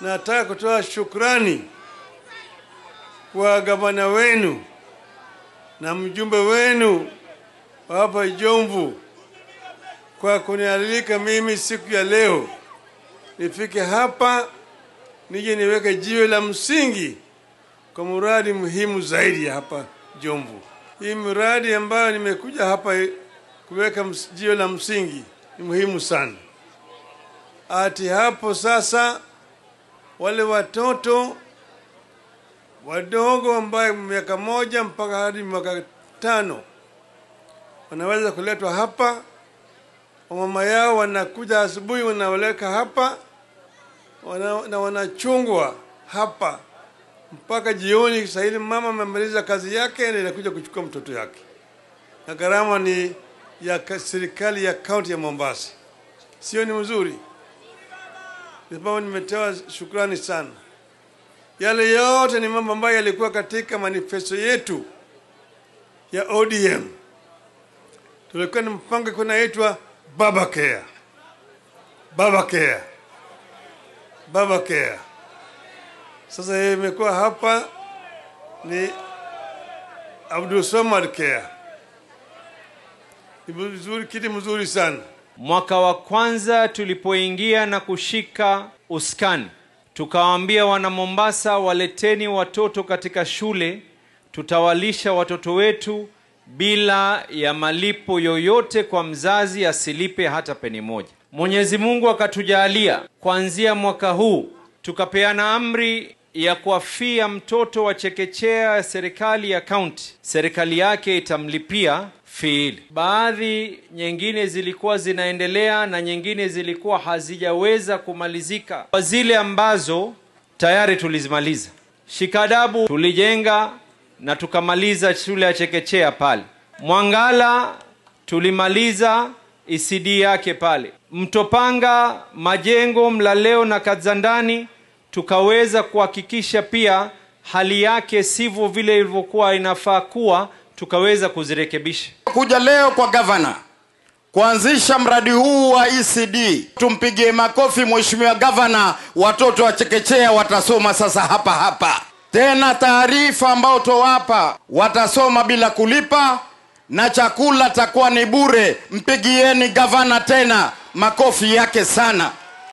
nataka kutoa shukrani kwa gavana wenu na mjumbe wenu hapa Jomvu kwa kunialika mimi siku ya leo nifike hapa nije niweke jiwe la msingi kwa mradi muhimu zaidi hapa Jomvu. Hii mradi ambayo nimekuja hapa kuweka jiwe la msingi ni muhimu sana. Ati hapo sasa wale watoto wadogo ambao miaka 1 mpaka hadi miaka 5 wanaweza kuletwa hapa. Mama yao wanakuja asubuhi wanawaleka hapa na wanachungwa hapa mpaka jioni. Sasa ile mama amemaliza kazi yake na inakuja kuchukua mtoto yake, na gharama ni ya serikali ya kaunti ya Mombasa. Sio ni mzuri? Ndipo nimetoa shukrani sana. Yale yote ni mambo ambayo yalikuwa katika manifesto yetu ya ODM. Tulikuwa na mpango kunaitwa Baba Care. Baba Care. Baba Care. Sasa yeye imekuwa hapa ni Abdul Samad Care. Ni mzuri, kitu mzuri sana. Mwaka wa kwanza tulipoingia na kushika uskani, tukawaambia wana Mombasa, waleteni watoto katika shule, tutawalisha watoto wetu bila ya malipo yoyote kwa mzazi, asilipe hata peni moja. Mwenyezi Mungu akatujalia kuanzia mwaka huu tukapeana amri ya kuafia mtoto wa chekechea ya serikali ya kaunti, serikali yake itamlipia fiili. Baadhi nyingine zilikuwa zinaendelea na nyingine zilikuwa hazijaweza kumalizika. Kwa zile ambazo tayari tulizimaliza, Shikadabu tulijenga na tukamaliza shule ya chekechea pale. Mwangala tulimaliza ECD yake pale. Mtopanga, Majengo, Mlaleo na Kazandani tukaweza kuhakikisha pia hali yake sivyo vile ilivyokuwa inafaa kuwa, tukaweza kuzirekebisha. Kuja leo kwa governor kuanzisha mradi huu wa ECD, tumpigie makofi mheshimiwa governor. Watoto wa chekechea watasoma sasa hapa hapa. Tena taarifa ambao towapa, watasoma bila kulipa na chakula takuwa ni bure. Mpigieni governor tena makofi yake sana.